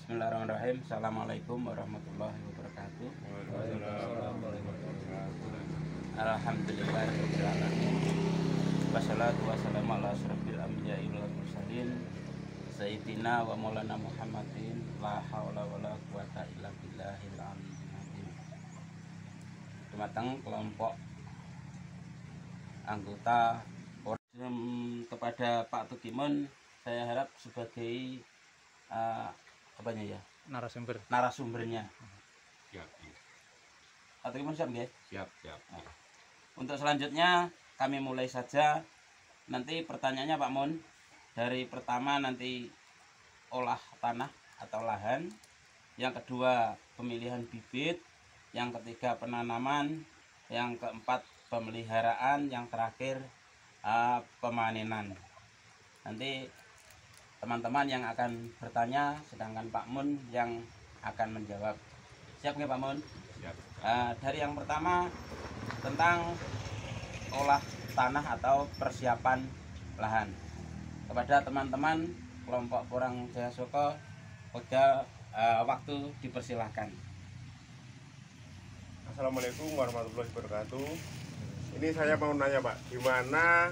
Bismillahirrahmanirrahim. Assalamualaikum warahmatullahi wabarakatuh. Alhamdulillahirabbil alamin. Wassalatu wassalamu ala asyrofil anbiya'i wal mursalin sayyidina wa maulana Muhammadin la haula wala quwata illa billahil aliyyil azim. Dumateng kelompok anggota kepada Pak Tukimun, saya harap sebagai apanya ya, narasumbernya. Siap. Pak Tukimun siap nggih? Siap. Nah, untuk selanjutnya kami mulai saja. Nanti pertanyaannya Pak Mun, dari pertama nanti olah tanah atau lahan, yang kedua pemilihan bibit, yang ketiga penanaman, yang keempat pemeliharaan, yang terakhir pemanenan. Nanti teman-teman yang akan bertanya, sedangkan Pak Mun yang akan menjawab. Siap nggak Pak Mun? Siap. Dari yang pertama tentang olah tanah atau persiapan lahan. Kepada teman-teman kelompok Porang Jaya Soko, waktu dipersilahkan. Assalamualaikum warahmatullahi wabarakatuh. Ini saya mau nanya Pak, gimana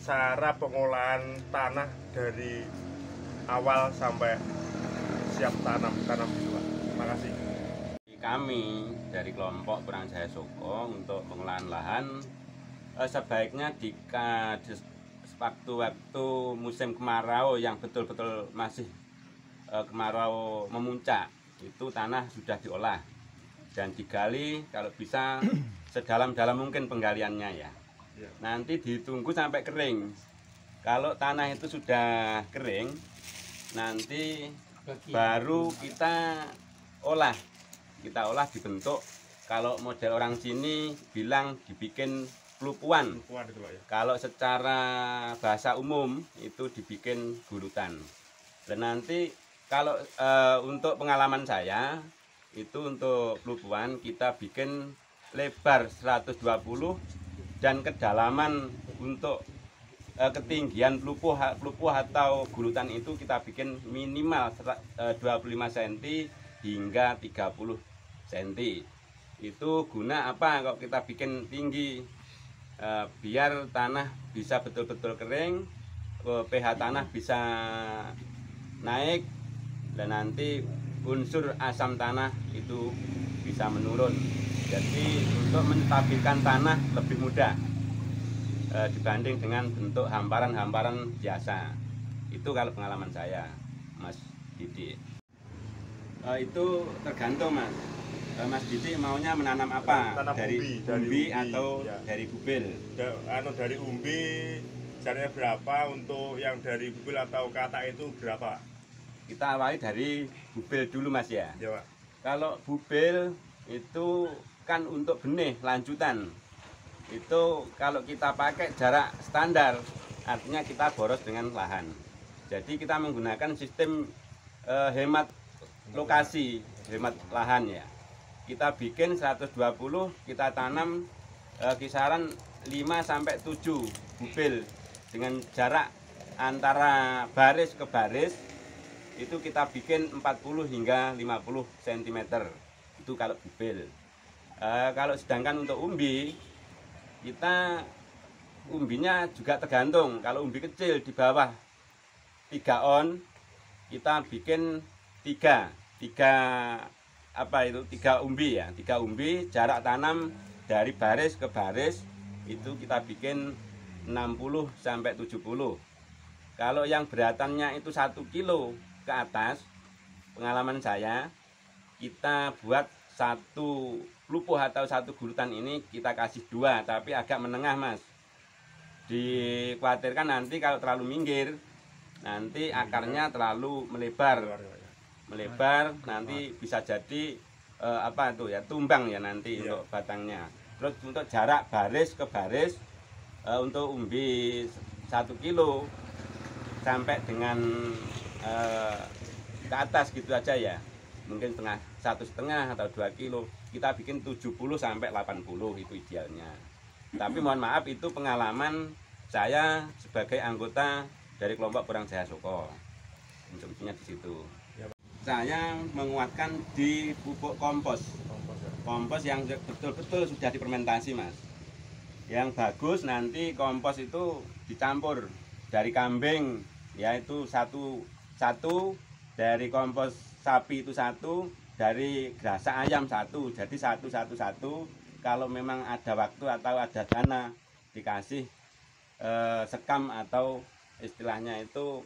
cara pengolahan tanah dari awal sampai siap tanam gitu Pak? Terima kasih. Kami dari kelompok Porang Jaya Soko untuk pengolahan lahan sebaiknya di waktu musim kemarau yang betul-betul masih kemarau memuncak, itu tanah sudah diolah dan digali, kalau bisa sedalam-dalam mungkin penggaliannya ya. Nanti ditunggu sampai kering. Kalau tanah itu sudah kering, nanti baru kita olah. Kita olah dibentuk, kalau model orang sini bilang dibikin pelupuan. Itu Pak ya. Kalau secara bahasa umum itu dibikin gulutan. Dan nanti kalau untuk pengalaman saya, itu untuk pelupuan kita bikin lebar 120 dan kedalaman untuk ketinggian pelupuh atau gulutan itu kita bikin minimal 25 cm hingga 30 cm. Itu guna apa kalau kita bikin tinggi? Biar tanah bisa betul-betul kering, pH tanah bisa naik, dan nanti unsur asam tanah itu bisa menurun. Jadi untuk menstabilkan tanah lebih mudah dibanding dengan bentuk hamparan-hamparan biasa. Itu kalau pengalaman saya, Mas Didi. Itu tergantung Mas. Mas Didi maunya menanam apa? Tanam dari umbi umbi atau ya. dari bubil? Dari umbi caranya berapa, untuk yang dari bubil atau kata itu berapa? Kita awali dari bubil dulu Mas ya. Ya Pak. Kalau bubil itu kan untuk benih lanjutan. Itu kalau kita pakai jarak standar, artinya kita boros dengan lahan. Jadi kita menggunakan sistem hemat lokasi, hemat lahan ya. Kita bikin 120, kita tanam kisaran 5 sampai 7 bubil dengan jarak antara baris ke baris itu kita bikin 40 hingga 50 cm. Itu kalau bubil. Kalau sedangkan untuk umbi, kita umbinya juga tergantung. Kalau umbi kecil di bawah 3 on, kita bikin 3 umbi ya. 3 umbi, jarak tanam dari baris ke baris itu kita bikin 60 sampai 70. Kalau yang beratannya itu 1 kilo ke atas, pengalaman saya, kita buat satu pelupuh atau satu gulutan ini kita kasih 2, tapi agak menengah Mas. Dikhawatirkan nanti kalau terlalu minggir, nanti akarnya terlalu melebar, nanti bisa jadi tumbang ya nanti untuk batangnya. Terus untuk jarak baris ke baris, untuk umbi 1 kilo sampai dengan ke atas gitu aja ya, mungkin 1,5 atau 2 kilo, kita bikin 70 sampai 80, itu idealnya. Tapi mohon maaf, itu pengalaman saya sebagai anggota dari kelompok Porang Jaya Soko. Instruksinya di situ. saya menguatkan di pupuk kompos. Kompos ya. Kompos yang betul-betul sudah difermentasi, Mas. Yang bagus nanti kompos itu dicampur dari kambing, yaitu satu, dari kompos sapi itu satu, dari gerasa ayam satu, jadi satu. Kalau memang ada waktu atau ada dana dikasih sekam atau istilahnya itu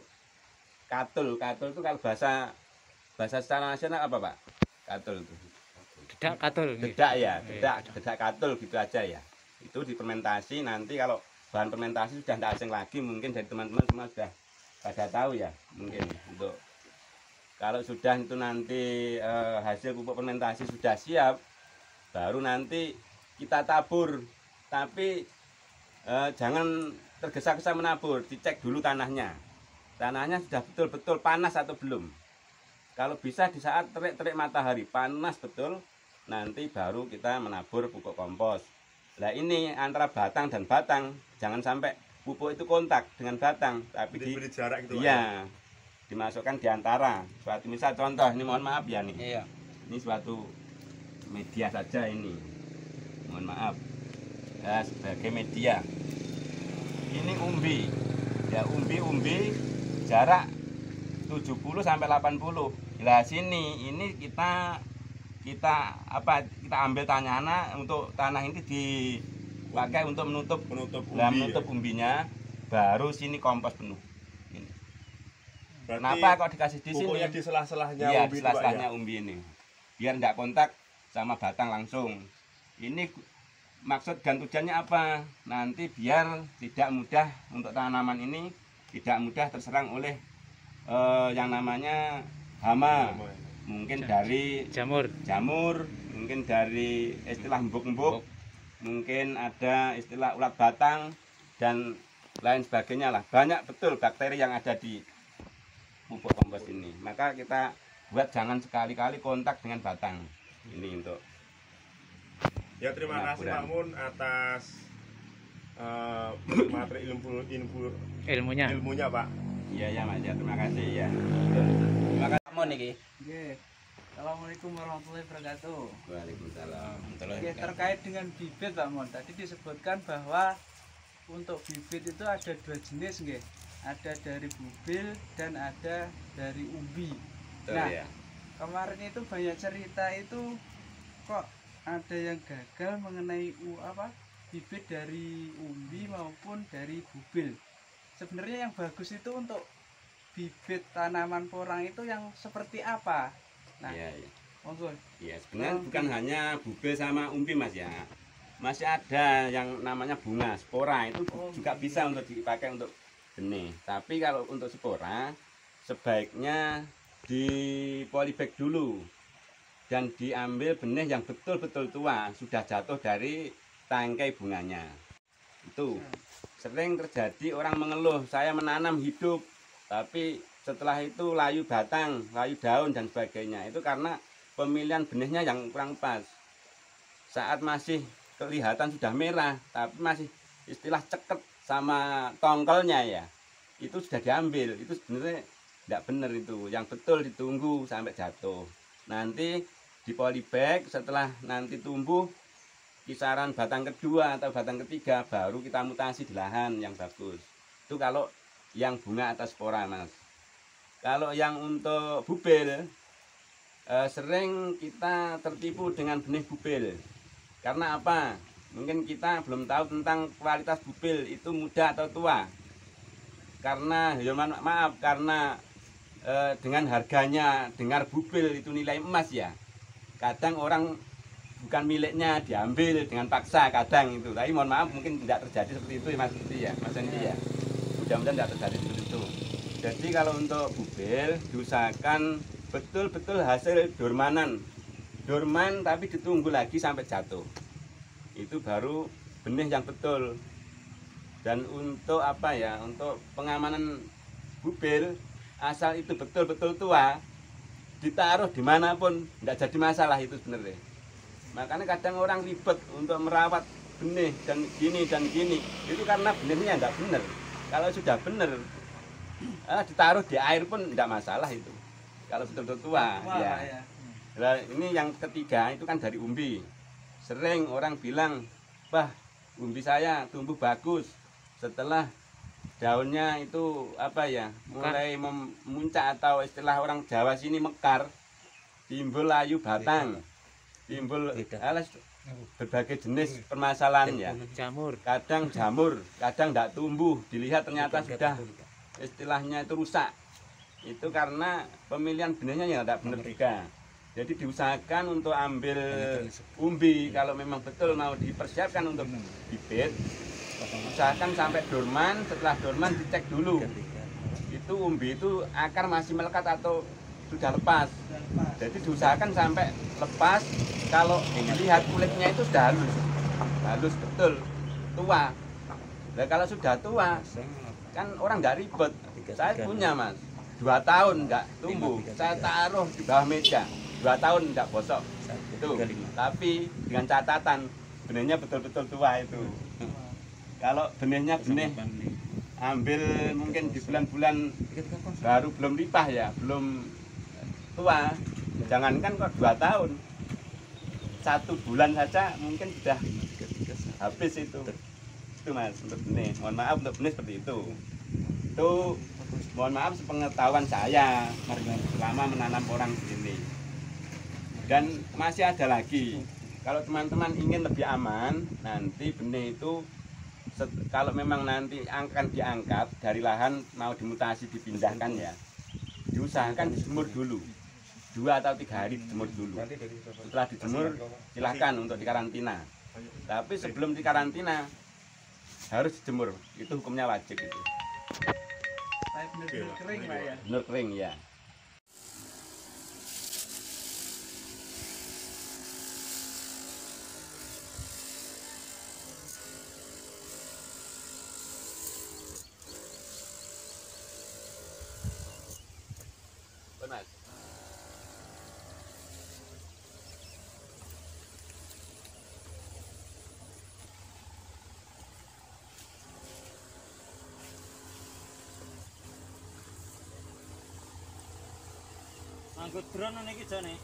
katul itu kalau bahasa secara nasional apa Pak? Katul itu Dedak katul. dedak ya, dedak katul gitu aja ya. Itu difermentasi, nanti kalau bahan fermentasi sudah tidak asing lagi, mungkin dari teman-teman semua sudah pada tahu ya, mungkin untuk kalau sudah itu nanti hasil pupuk fermentasi sudah siap, baru nanti kita tabur. Tapi jangan tergesa-gesa menabur, dicek dulu tanahnya sudah betul-betul panas atau belum. Kalau bisa di saat terik-terik matahari panas betul, nanti baru kita menabur pupuk kompos. Nah ini antara batang dan batang, jangan sampai pupuk itu kontak dengan batang, tapi Diberi jarak gitu Pak. iya, dimasukkan di antara. Suatu misal contoh, ini mohon maaf ya nih. Iya. Ini suatu media saja ini. Mohon maaf. Sebagai media. Ini umbi. Ya umbi jarak 70 sampai 80. Lah sini ini kita ambil tanahnya, untuk tanah ini dipakai untuk menutup umbi, umbinya, baru sini kompos penuh. Ini. Berarti Kenapa kok dikasih di sini? pupuknya di sela-selahnya Iya, umbi di itu, Pak, sela-selahnya ya? umbi ini. Biar tidak kontak sama batang langsung. Ini maksud dan tujuannya apa? Nanti biar tidak mudah untuk tanaman ini tidak mudah terserang oleh yang namanya hama. Mungkin dari Jamur. mungkin dari istilah embuk-embuk, mungkin ada istilah ulat batang dan lain sebagainya lah. Banyak betul bakteri yang ada di pupuk kompos ini. Maka kita buat jangan sekali-kali kontak dengan batang. Ini untuk Ya terima kasih Pengaturan. Pak Mun atas materi ilmunya Pak. iya Mas ya, terima kasih ya. Terima kasih kamu nih. Oke. Assalamualaikum warahmatullahi wabarakatuh. Waalaikumsalam. Oke, terkait dengan bibit Pak Mon, tadi disebutkan bahwa untuk bibit itu ada dua jenis nggih. Ada dari bubil dan ada dari umbi. Betul Nah, ya. kemarin itu banyak cerita itu kok ada yang gagal mengenai bibit dari umbi maupun dari bubil. Sebenarnya yang bagus itu untuk bibit tanaman porang itu yang seperti apa? Nah, Iya. monggo. Ya, sebenarnya bukan hanya bubil sama umbi Mas ya. Masih ada yang namanya bunga, spora itu juga bisa untuk dipakai untuk benih. Tapi kalau untuk spora sebaiknya di polybag dulu dan diambil benih yang betul-betul tua, sudah jatuh dari tangkai bunganya. Itu sering terjadi orang mengeluh, saya menanam hidup tapi setelah itu layu batang, layu daun dan sebagainya. Itu karena pemilihan benihnya yang kurang pas. Saat masih kelihatan sudah merah tapi masih istilah ceket sama tongkolnya ya, itu sudah diambil. Itu sebenarnya tidak benar. Itu yang betul ditunggu sampai jatuh. Nanti di polybag, setelah nanti tumbuh kisaran batang kedua atau batang ketiga, baru kita mutasi di lahan yang bagus. Itu kalau yang bunga atau spora Mas. Kalau yang untuk bubil, sering kita tertipu dengan benih bubil. Karena apa? Mungkin kita belum tahu tentang kualitas bubil itu muda atau tua. Karena ya maaf, karena dengan harganya dengar bubil itu nilai emas ya. Kadang orang bukan miliknya diambil dengan paksa kadang itu. Tapi mohon maaf mungkin tidak terjadi seperti itu ya Mas Budi ya, Mas Andi ya. Mudah-mudahan tidak terjadi seperti itu. Jadi kalau untuk bubil diusahakan betul-betul hasil dormanan. Dorman tapi ditunggu lagi sampai jatuh. Itu baru benih yang betul. Dan untuk apa ya? Untuk pengamanan bubil, asal itu betul-betul tua, ditaruh dimanapun tidak jadi masalah itu sebenarnya. Makanya kadang orang ribet untuk merawat benih dan gini itu karena benihnya tidak benar. Kalau sudah benar, ditaruh di air pun tidak masalah itu. Kalau betul-betul tua, Wah, ya. ya. Nah, ini yang ketiga itu kan dari umbi. Sering orang bilang, "Bah, umbi saya tumbuh bagus setelah daunnya itu apa ya, mulai memuncak atau istilah orang Jawa sini mekar, timbul layu batang, timbul alas berbagai jenis permasalahan ya. Kadang jamur, kadang tidak tumbuh, dilihat ternyata sudah istilahnya itu rusak. Itu karena pemilihan benihnya ya tidak benar juga. Jadi diusahakan untuk ambil umbi kalau memang betul mau dipersiapkan untuk bibit, usahakan sampai dorman. Setelah dorman dicek dulu itu umbi itu akar masih melekat atau sudah lepas. Jadi diusahakan sampai lepas. Kalau dilihat kulitnya itu sudah halus betul, tua. Nah, kalau sudah tua kan orang nggak ribet. Saya punya mas, 2 tahun nggak tumbuh, saya taruh di bawah meja, 2 tahun nggak bosok itu. Tapi dengan catatan benihnya betul-betul tua itu. Kalau benihnya benih ambil mungkin di bulan-bulan baru belum lipah ya, belum tua, jangankan kok 2 tahun, 1 bulan saja mungkin sudah habis itu mas untuk benih. Mohon maaf untuk benih seperti itu. Itu mohon maaf sepengetahuan saya selama menanam orang di sini. Dan masih ada lagi, kalau teman-teman ingin lebih aman, nanti benih itu kalau memang nanti akan diangkat dari lahan mau dimutasi dipindahkan ya, diusahakan dijemur dulu 2 atau 3 hari dijemur dulu. Setelah dijemur silahkan untuk dikarantina. Tapi sebelum dikarantina harus dijemur, itu hukumnya wajib itu. Benar-benar kering lah ya. Benar kering ya. Benar. Angkut drone iki jane.